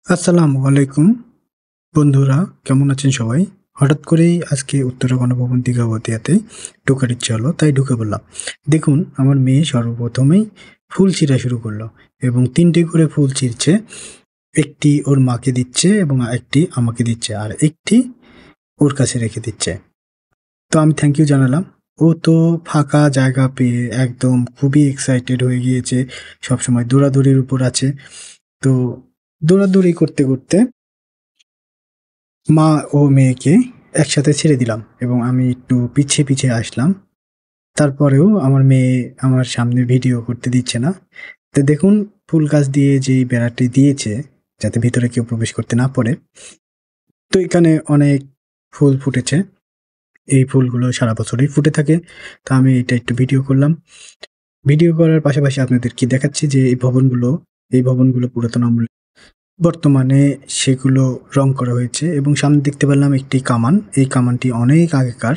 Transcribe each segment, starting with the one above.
আসসালামু আলাইকুম বন্ধুরা, কেমন আছেন সবাই? হঠাৎ করেই আজকে উত্তরা গণভবন দীঘাবতিয়াতে ঢোকার ইচ্ছা হলো, তাই ঢুকে পড়লাম। দেখুন, আমার মেয়ে সর্বপ্রথমেই ফুল ছিঁড়া শুরু করলো এবং ৩ টে করে ফুল ছিঁড়ছে। একটি ওর মাকে দিচ্ছে এবং একটি আমাকে দিচ্ছে, আর একটি ওর কাছে রেখে দিচ্ছে। তো আমি থ্যাংক ইউ জানালাম। ও তো ফাঁকা জায়গা পেয়ে একদম খুবই এক্সাইটেড হয়ে গিয়েছে। সবসময় দৌড়াদৌড়ির উপর আছে। তো দৌড়াদৌড়ি করতে, করতে মা ও মেয়েকে একসাথে ছেড়ে দিলাম এবং আমি একটু পিছিয়ে, পিছিয়ে আসলাম। তারপরেও আমার মেয়ে আমার সামনে ভিডিও করতে দিচ্ছে না। তো দেখুন, ফুল গাছ দিয়ে যেই বেড়াটি দিয়েছে যাতে ভিতরে কেউ প্রবেশ করতে না পারে। তো এখানে অনেক ফুল ফুটেছে। এই ফুলগুলো সারা বছরই ফুটে থাকে। তো আমি এটা একটু ভিডিও করলাম। ভিডিও করার পাশাপাশি আপনাদেরকে দেখাচ্ছি যে এই ভবনগুলো পুরাতন আমলের। বর্তমানে সেগুলো রং করা হয়েছে এবং সামনে দেখতে পেলাম একটি কামান। এই কামানটি অনেক আগেকার।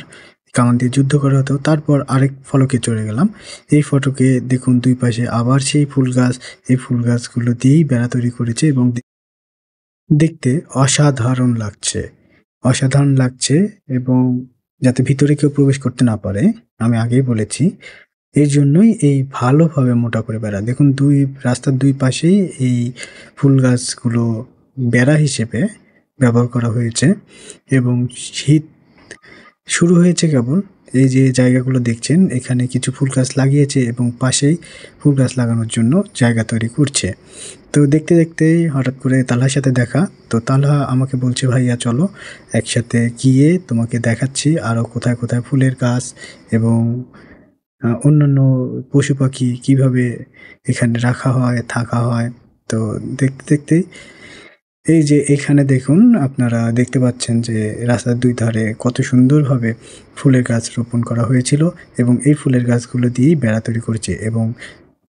কামান দিয়ে যুদ্ধ করা হতো। তারপর আরেক ফলকে চলে গেলাম। এই ফটকে দেখুন ২ পাশে আবার সেই ফুল গাছ। এই ফুল গাছগুলো দিয়েই বেড়া তৈরি করেছে এবং দেখতে অসাধারণ লাগছে। অসাধারণ লাগছে এবং যাতে ভিতরে কেউ প্রবেশ করতে না পারে, আমি আগেই বলেছি। এজন্যই এই ভালোভাবে মোটা করে বেড়া। দেখুন, রাস্তার ২ পাশেই এই ফুল গাছগুলো বেড়া হিসেবে ব্যবহার করা হয়েছে এবং শীত শুরু হয়েছে কেবল। এই যে জায়গাগুলো দেখছেন, এখানে কিছু ফুল গাছ লাগিয়েছে এবং পাশেই ফুল গাছ লাগানোর জন্য জায়গা তৈরি করছে। তো দেখতে, দেখতেই হঠাৎ করে তালহার সাথে দেখা। তো তালহা আমাকে বলছে, "ভাইয়া চলো, একসাথে গিয়ে তোমাকে দেখাচ্ছি আরো কোথায়, কোথায় ফুলের গাছ এবং অন্যান্য পশু-পাখি কিভাবে এখানে রাখা হয়, থাকা হয়।" তো দেখতে, দেখতেই এই যে এখানে দেখুন, আপনারা দেখতে পাচ্ছেন যে রাস্তার ২ ধারে কত সুন্দরভাবে ফুলের গাছ রোপণ করা হয়েছিল এবং এই ফুলের গাছগুলো দিয়েই বেড়া তৈরি করেছে এবং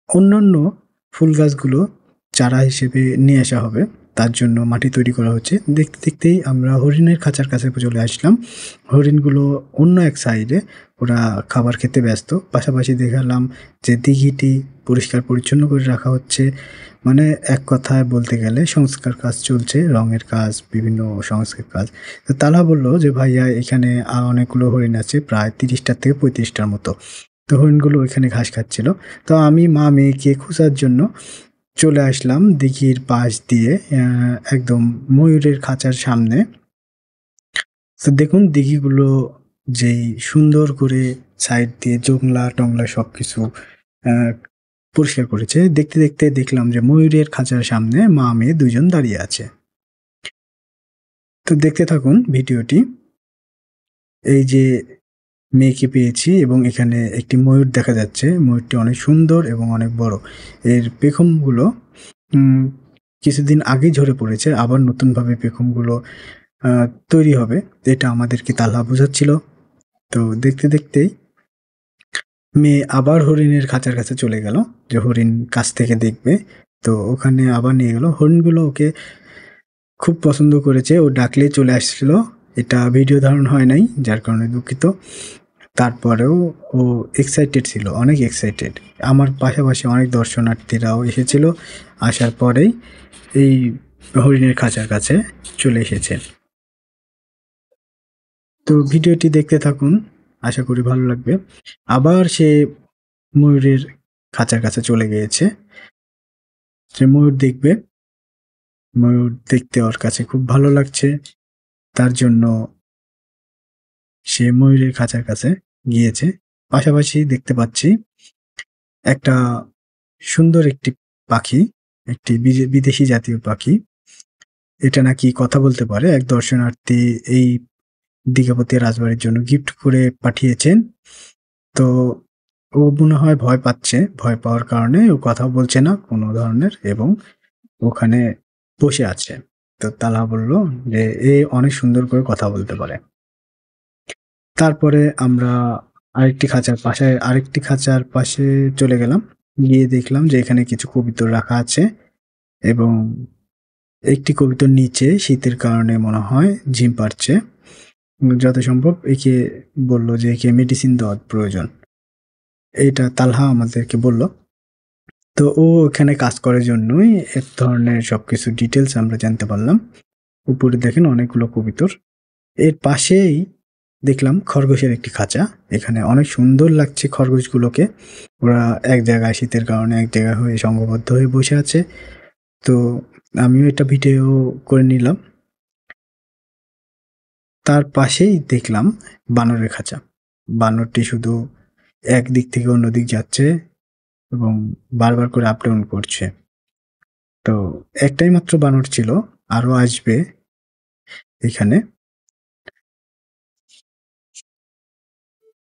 অন্যান্য ফুল গাছগুলো চারা হিসেবে নিয়ে আসা হবে। তার জন্য মাটি তৈরি করা হচ্ছে। দেখতে, দেখতেই আমরা হরিণের খাঁচার কাছে চলে আসলাম। হরিণগুলো অন্য এক সাইডে ওরা খাবার খেতে ব্যস্ত। পাশাপাশি দেখালাম যে দিঘিটি পরিষ্কার পরিচ্ছন্ন করে রাখা হচ্ছে। মানে এক কথায় বলতে গেলে সংস্কার কাজ চলছে, রঙের কাজ, বিভিন্ন সংস্কার কাজ। তো তালহা বলল যে, "ভাইয়া, এখানে অনেকগুলো হরিণ আছে, প্রায় ৩০টা থেকে ৩৫টার মতো।" তো হরিণগুলো ওইখানে ঘাস খাচ্ছিল। তো আমি মা-মেয়েকে খোঁজার জন্য চলে আসলাম দিঘির পাশ দিয়ে একদম ময়ূরের খাঁচার সামনে। তো দেখুন, দিঘিগুলো যেই সুন্দর করে সাইড দিয়ে জংলা-টংলা সবকিছু আ পরিষ্কার করেছে। দেখতে, দেখতে দেখলাম যে ময়ূরের খাঁচার সামনে মা-মেয়ে ২ জন দাঁড়িয়ে আছে। তো দেখতে থাকুন ভিডিওটি। এই যে মেয়েকে পেয়েছি এবং এখানে একটি ময়ূর দেখা যাচ্ছে। ময়ূরটি অনেক সুন্দর এবং অনেক বড়। এর পেখমগুলো উম কিছুদিন আগেই ঝরে পড়েছে। আবার নতুনভাবে পেখমগুলো আ তৈরি হবে। এটা আমাদেরকে তালহা বোঝাচ্ছিল। তো দেখতে, দেখতেই মেয়ে আবার হরিণের খাঁচার কাছে চলে গেল যে হরিণ কাছ থেকে দেখবে। তো ওখানে আবার নিয়ে গেল। হরিণগুলো ওকে খুব পছন্দ করেছে। ও ডাকলেই চলে আসছিল। এটা ভিডিও ধারণ হয় নাই, যার কারণে দুঃখিত। তারপরেও ও এক্সাইটেড ছিল, অনেক এক্সাইটেড। আমার পাশাপাশি অনেক দর্শনার্থীরাও এসেছিল। আসার পরেই এই হরিণের খাঁচার কাছে চলে এসেছে। তো ভিডিওটি দেখতে থাকুন। আশা করি ভালো লাগবে। আবার সে ময়ূরের খাঁচার কাছে চলে গিয়েছে। সে ময়ূর দেখবে। ময়ূর দেখতে ওর কাছে খুব ভালো লাগছে। তার জন্য সে ময়ূরের খাঁচার কাছে গিয়েছে। পাশাপাশি দেখতে পাচ্ছি একটা সুন্দর একটি পাখি, একটি বিদেশি জাতীয় পাখি। এটা নাকি কথা বলতে পারে। এক দর্শনার্থী এই দীঘাপতিয়া রাজবাড়ির জন্য গিফট করে পাঠিয়েছেন। তো ও মনে হয় ভয় পাচ্ছে। ভয় পাওয়ার কারণে ও কথাও বলছে না কোনো ধরনের এবং ওখানে বসে আছে। তো তালহা বলল যে, "এ অনেক সুন্দর করে কথা বলতে পারে।" তারপরে আমরা আরেকটি খাঁচার পাশে চলে গেলাম। গিয়ে দেখলাম যে এখানে কিছু কবুতর রাখা আছে এবং একটি কবুতর নিচে শীতের কারণে মনে হয় ঝিম পাড়ছে। যত সম্ভব একে বলল যে একে মেডিসিন দেওয়ার প্রয়োজন। এইটা তালহা আমাদেরকে বলল। তো ও ওখানে কাজ করার জন্যই এক ধরনের সবকিছু ডিটেলস আমরা জানতে পারলাম। উপরে দেখেন অনেকগুলো কবুতর। এর পাশেই দেখলাম খরগোশের একটি খাঁচা। এখানে অনেক সুন্দর লাগছে খরগোশগুলোকে। ওরা এক জায়গায় শীতের কারণে এক জায়গায় হয়ে সংঘবদ্ধ হয়ে বসে আছে। তো আমিও এটা ভিডিও করে নিলাম। তার পাশেই দেখলাম বানরের খাঁচা। বানরটি শুধু একদিক থেকে অন্যদিক যাচ্ছে এবং বারবার করে আপ ডাউন করছে। তো একটাই মাত্র বানর ছিল, আরো আসবে এখানে।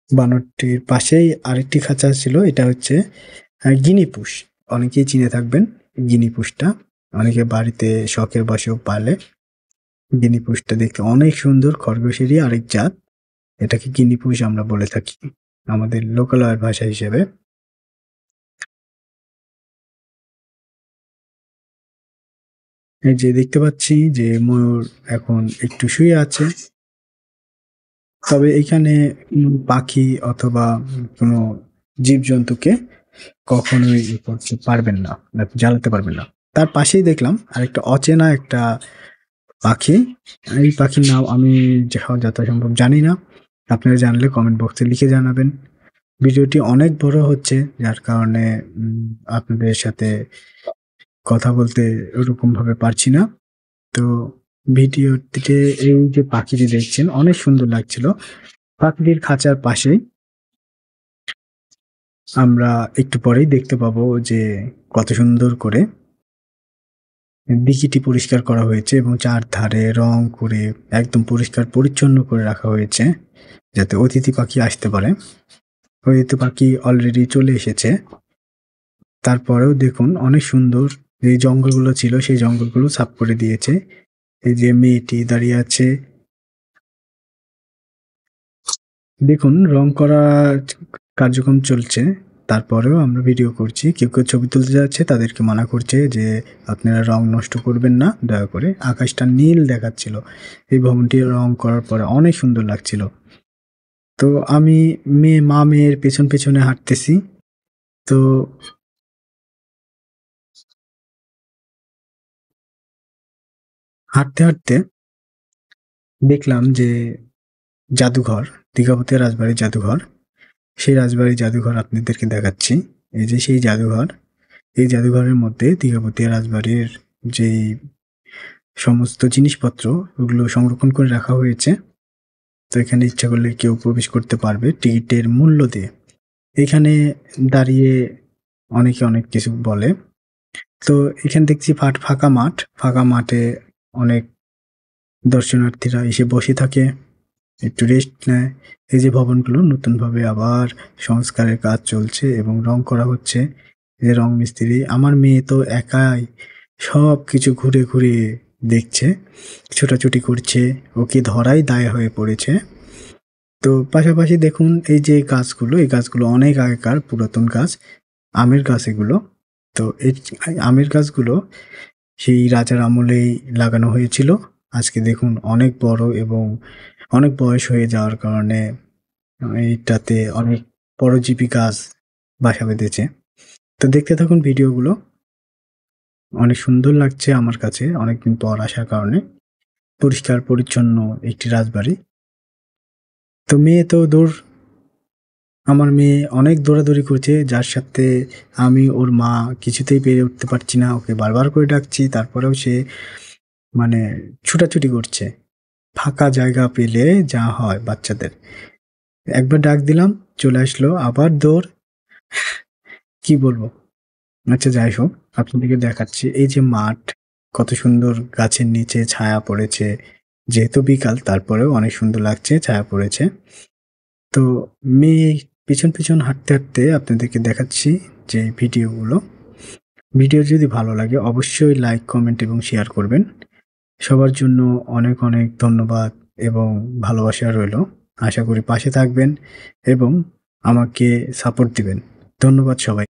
বানরটির পাশেই আরেকটি খাঁচা ছিল, এটা হচ্ছে গিনিপুষ। অনেকেই চিনে থাকবেন গিনিপুষটা, অনেকে বাড়িতে শখের বশেও পালে। গিনিপুষটা দেখতে অনেক সুন্দর, খরগোশেরই আরেক জাত। এটাকে গিনিপুষ আমরা বলে থাকি আমাদের লোকালয়ের ভাষা হিসেবে। এই যে দেখতে পাচ্ছি যে ময়ূর এখন একটু শুয়ে আছে। তবে এখানে পাখি অথবা কোনো জীবজন্তুকে কখনোই করতে পারবেন না, জ্বালাতে পারবেন না। তার পাশেই দেখলাম আরেকটা অচেনা একটা পাখি। এই পাখির নাম আমি যথাসম্ভব জানি না। আপনারা জানলে কমেন্ট বক্সে লিখে জানাবেন। ভিডিওটি অনেক বড় হচ্ছে, যার কারণে আপনাদের সাথে কথা বলতে ওরকম ভাবে পারছি না। তো ভিডিওটিতে এই যে পাখিটি দেখছেন অনেক সুন্দর লাগছিল। পাখিটির খাঁচার পাশেই আমরা একটু পরেই দেখতে পাবো যে কত সুন্দর করে দিঘিটি পরিষ্কার করা হয়েছে এবং চারধারে রং করে একদম পরিষ্কার পরিচ্ছন্ন করে রাখা হয়েছে, যাতে অতিথি পাখি আসতে পারে। অতিথি পাখি অলরেডি চলে এসেছে। তারপরেও দেখুন অনেক সুন্দর, যে জঙ্গলগুলো ছিল সেই জঙ্গলগুলো সাফ করে দিয়েছে। এই যে মেয়েটি দাঁড়িয়ে আছে, দেখুন রং করা কার্যক্রম চলছে। তারপরেও আমরা ভিডিও করছি। কেউ কেউ ছবি তুলতে যাচ্ছে, তাদেরকে মানা করছে যে আপনারা রং নষ্ট করবেন না দয়া করে। আকাশটা নীল দেখাচ্ছিল। এই ভবনটি রং করার পরে অনেক সুন্দর লাগছিল। তো আমি মেয়ের পেছন পেছনে হাঁটতেছি। তো হাঁটতে হাঁটতে দেখলাম যে জাদুঘর, দীঘাপতিয়া রাজবাড়ির জাদুঘর। সেই রাজবাড়ির জাদুঘর আপনাদেরকে দেখাচ্ছি। এই যে সেই জাদুঘর। এই জাদুঘরের মধ্যে দীঘাপতিয়া রাজবাড়ির যেই সমস্ত জিনিসপত্র ওগুলো সংরক্ষণ করে রাখা হয়েছে। তো এখানে ইচ্ছা করলে কেউ প্রবেশ করতে পারবে টিকিটের মূল্য দিয়ে। এখানে দাঁড়িয়ে অনেকে অনেক কিছু বলে। তো এখানে দেখছি ফাঁকা মাঠ। ফাঁকা মাঠে অনেক দর্শনার্থীরা এসে বসে থাকে, একটু রেস্ট নেয়। এই যে ভবনগুলো নতুনভাবে আবার সংস্কারের কাজ চলছে এবং রং করা হচ্ছে। যে রং মিস্ত্রি, আমার মেয়ে তো একাই সব কিছু ঘুরে ঘুরে দেখছে, ছোটাছুটি করছে, ওকে ধরাই দায় হয়ে পড়েছে। তো পাশাপাশি দেখুন এই যে গাছগুলো, এই গাছগুলো অনেক আগেকার পুরাতন গাছ, আমের গাছ এগুলো। তো এই আমের গাছগুলো সেই রাজার আমলেই লাগানো হয়েছিল। আজকে দেখুন অনেক বড় এবং অনেক বয়স হয়ে যাওয়ার কারণে এইটাতে অনেক পরজীবী গাছ বাসা বেঁধেছে। তো দেখতে থাকুন ভিডিওগুলো। অনেক সুন্দর লাগছে আমার কাছে অনেকদিন পর আসার কারণে। পরিষ্কার পরিচ্ছন্ন একটি রাজবাড়ি। তো মেয়ে তো আমার মেয়ে অনেক দৌড়াদৌড়ি করছে, যার সাথে আমি ওর মা কিছুতেই পেরে উঠতে পারছি না। ওকে বারবার করে ডাকছি, তারপরেও সে মানে ছুটাছুটি করছে। ফাঁকা জায়গা পেলে যা হয় বাচ্চাদের, একবার ডাক দিলাম চলে আসলো, আবার দৌড়। কি বলবো। আচ্ছা যাই হোক, আপনাদেরকে দেখাচ্ছি এই যে মাঠ, কত সুন্দর গাছের নিচে ছায়া পড়েছে। যেহেতু বিকাল তারপরেও অনেক সুন্দর লাগছে, ছায়া পড়েছে। তো মেয়ে পিছন পিছন হাঁটতে হাঁটতে আপনাদেরকে দেখাচ্ছি যে ভিডিওগুলো। ভিডিও যদি ভালো লাগে অবশ্যই লাইক, কমেন্ট এবং শেয়ার করবেন। সবার জন্য অনেক অনেক ধন্যবাদ এবং ভালোবাসা রইলো। আশা করি পাশে থাকবেন এবং আমাকে সাপোর্ট দিবেন। ধন্যবাদ সবাই।